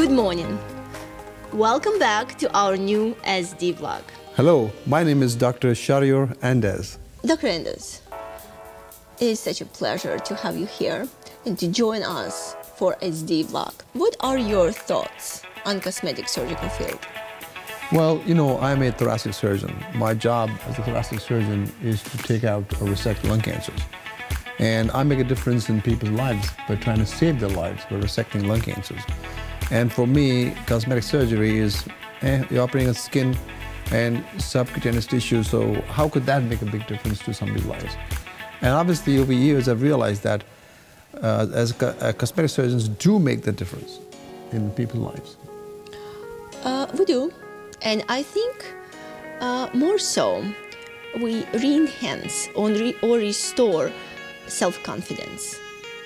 Good morning. Welcome back to our new SD vlog. Hello, my name is Dr. Shahriyour Andaz. Dr. Andaz, it is such a pleasure to have you here and to join us for SD vlog. What are your thoughts on cosmetic surgical field? Well, I'm a thoracic surgeon. My job as a thoracic surgeon is to take out or resect lung cancers. And I make a difference in people's lives by trying to save their lives by resecting lung cancers. And for me, cosmetic surgery is you're operating on skin and subcutaneous tissue, so how could that make a big difference to somebody's lives? And obviously, over years, I've realized that cosmetic surgeons do make the difference in people's lives. We do, and I think more so, we re-enhance or restore self-confidence.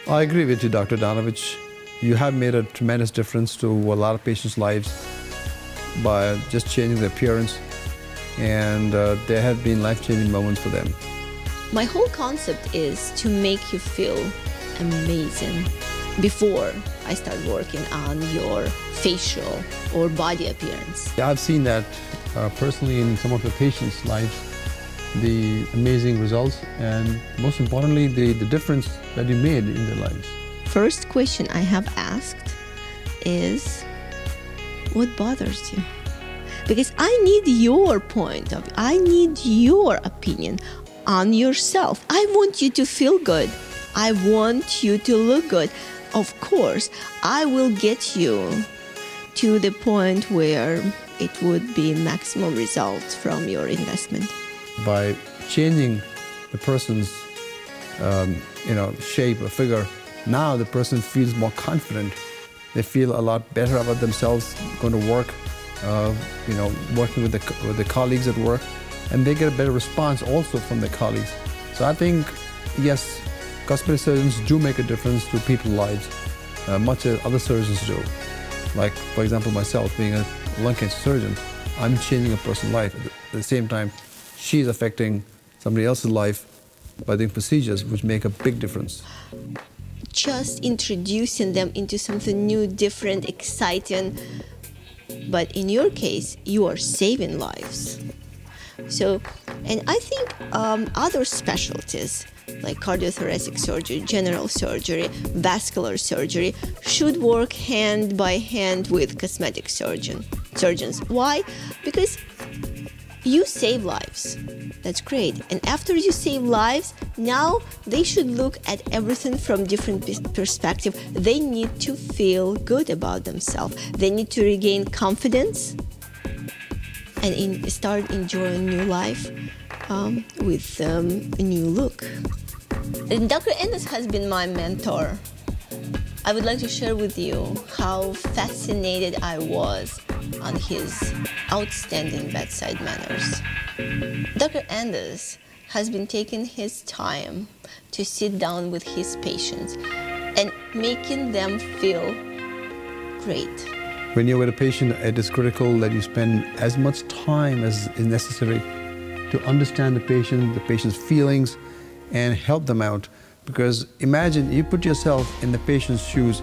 I agree with you, Dr. Danovich. You have made a tremendous difference to a lot of patients' lives by just changing their appearance, and there have been life-changing moments for them. My whole concept is to make you feel amazing before I start working on your facial or body appearance. I've seen that personally in some of the patients' lives, the amazing results and most importantly, the difference that you made in their lives. First question I have asked is, what bothers you? Because I need your point of view. I need your opinion on yourself. I want you to feel good. I want you to look good. Of course, I will get you to the point where it would be maximum results from your investment. By changing the person's shape or figure, now the person feels more confident. They feel a lot better about themselves going to work, working with the colleagues at work, and they get a better response also from their colleagues. So I think, yes, cosmetic surgeons do make a difference to people's lives, much as other surgeons do. Like, for example, myself, being a lung cancer surgeon, I'm changing a person's life. At the same time, she's affecting somebody else's life by doing procedures which make a big difference. Just introducing them into something new, different, exciting. But in your case, you are saving lives. So, and I think other specialties like cardiothoracic surgery, general surgery, vascular surgery should work hand by hand with cosmetic surgeons. Why? Because you save lives. That's great. And after you save lives, now they should look at everything from different perspective. They need to feel good about themselves. They need to regain confidence and start enjoying new life with a new look. And Dr. Andaz has been my mentor. I would like to share with you how fascinated I was on his outstanding bedside manners. Dr. Andaz has been taking his time to sit down with his patients and making them feel great. When you're with a patient, it is critical that you spend as much time as is necessary to understand the patient's feelings, and help them out. Because imagine you put yourself in the patient's shoes,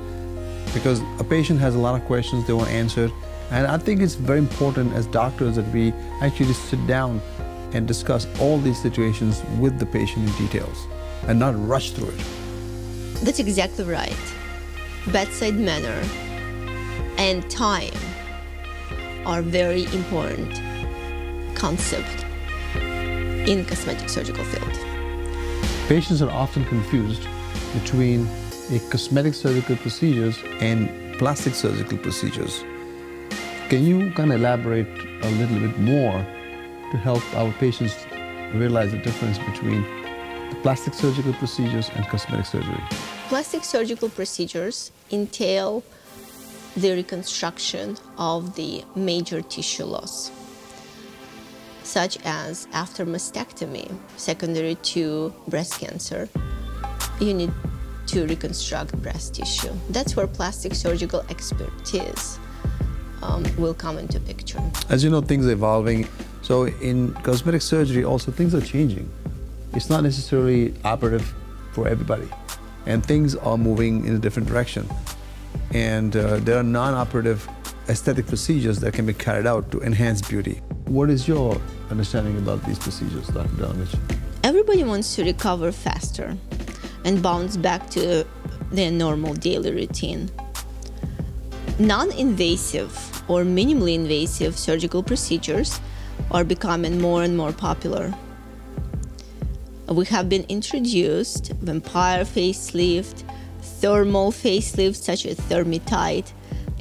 because a patient has a lot of questions they want answered. And I think it's very important as doctors that we actually sit down and discuss all these situations with the patient in details and not rush through it. That's exactly right. Bedside manner and time are very important concept in cosmetic surgical field. Patients are often confused between cosmetic surgical procedures and plastic surgical procedures. Can you kind of elaborate a little bit more to help our patients realize the difference between the plastic surgical procedures and cosmetic surgery? Plastic surgical procedures entail the reconstruction of the major tissue loss, such as after mastectomy, secondary to breast cancer, you need to reconstruct breast tissue. That's where plastic surgical expertise will come into picture. As you know, things are evolving. So in cosmetic surgery also things are changing. It's not necessarily operative for everybody, and things are moving in a different direction. and there are non-operative aesthetic procedures that can be carried out to enhance beauty. What is your understanding about these procedures, Dr. Danovich? Everybody wants to recover faster and bounce back to their normal daily routine. Non-invasive or minimally invasive surgical procedures are becoming more and more popular. We have been introduced vampire facelift, thermal facelifts such as Thermitite,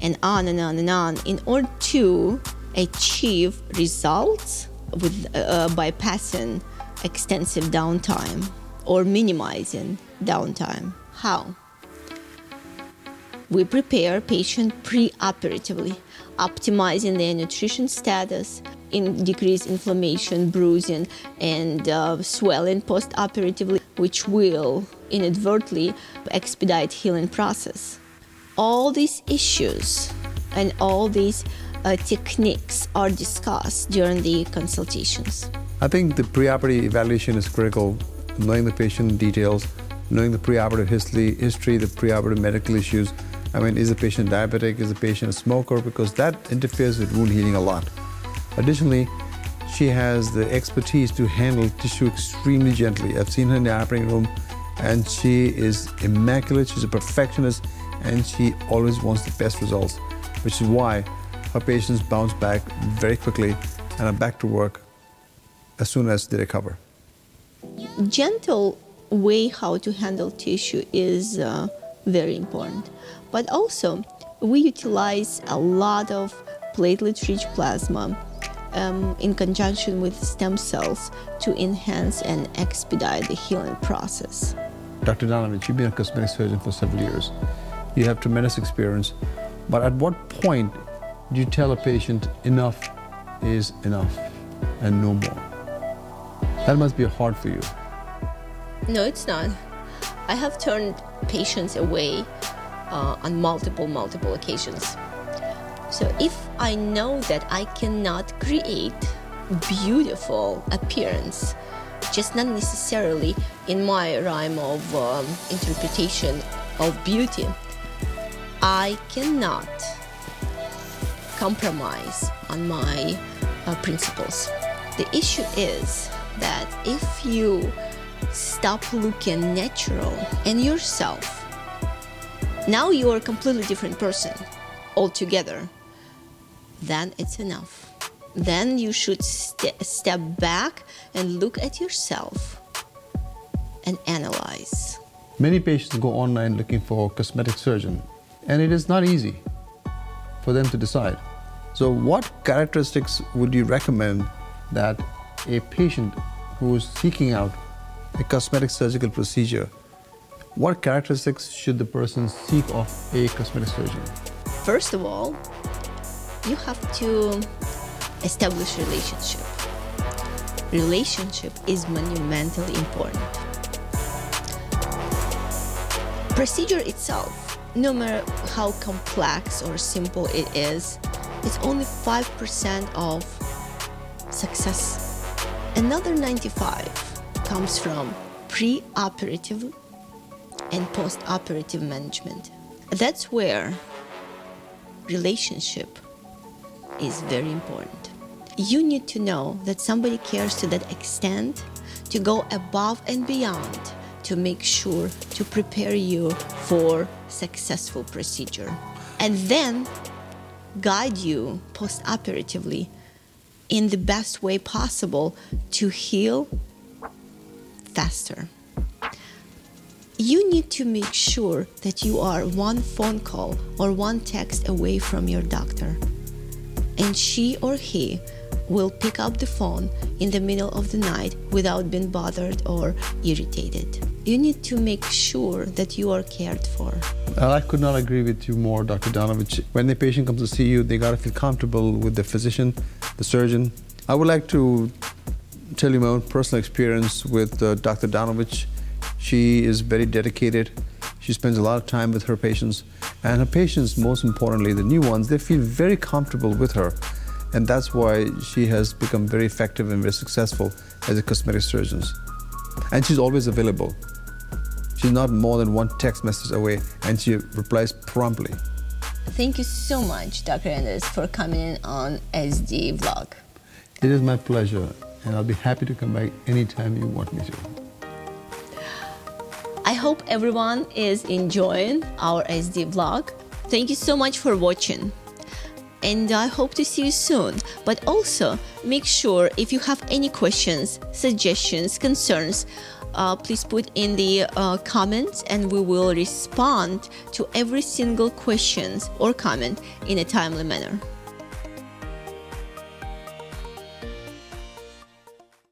and on and on and on, in order to achieve results with bypassing extensive downtime or minimizing downtime. How? We prepare patient preoperatively, optimizing their nutrition status, decrease inflammation, bruising, and swelling postoperatively, which will inadvertently expedite healing process. All these issues and all these techniques are discussed during the consultations. I think the preoperative evaluation is critical, knowing the patient details, knowing the preoperative history, the preoperative medical issues. I mean, is the patient diabetic? Is the patient a smoker? Because that interferes with wound healing a lot. Additionally, she has the expertise to handle tissue extremely gently. I've seen her in the operating room, and she is immaculate. She's a perfectionist, and she always wants the best results, which is why her patients bounce back very quickly and are back to work as soon as they recover. Gentle way how to handle tissue is very important. But also, we utilize a lot of platelet-rich plasma in conjunction with stem cells to enhance and expedite the healing process. Dr. Danovich, you've been a cosmetic surgeon for several years. You have tremendous experience, but at what point do you tell a patient enough is enough and no more? That must be hard for you. No, it's not. I have turned patients away on multiple occasions. So if I know that I cannot create beautiful appearance, just not necessarily in my rhyme of interpretation of beauty, I cannot compromise on my principles. The issue is that if you stop looking natural and yourself, now you are a completely different person altogether, then it's enough. Then you should step back and look at yourself and analyze. Many patients go online looking for a cosmetic surgeon, and it is not easy for them to decide. So what characteristics would you recommend that a patient who is seeking out a cosmetic surgical procedure, what characteristics should the person seek of a cosmetic surgeon? First of all, you have to establish relationship. Relationship is monumentally important. Procedure itself, no matter how complex or simple it is, it's only 5% of success. Another 95% comes from pre-operative and post-operative management. That's where relationship is very important. You need to know that somebody cares to that extent to go above and beyond to make sure to prepare you for successful procedure, and then guide you post-operatively in the best way possible to heal faster. You need to make sure that you are one phone call or one text away from your doctor, and she or he will pick up the phone in the middle of the night without being bothered or irritated. You need to make sure that you are cared for. I could not agree with you more, Dr. Danovich. When the patient comes to see you, they got to feel comfortable with the physician, the surgeon. I would like to tell you my own personal experience with Dr. Danovich. She is very dedicated. She spends a lot of time with her patients. And her patients, most importantly, the new ones, they feel very comfortable with her. And that's why she has become very effective and very successful as a cosmetic surgeon. And she's always available. She's not more than one text message away, and she replies promptly. Thank you so much, Dr. Andaz, for coming in on SD Vlog. It is my pleasure, and I'll be happy to come back anytime you want me to. I hope everyone is enjoying our SD Vlog. Thank you so much for watching. And I hope to see you soon. But also, make sure if you have any questions, suggestions, concerns, please put in the comments, and we will respond to every single question or comment in a timely manner.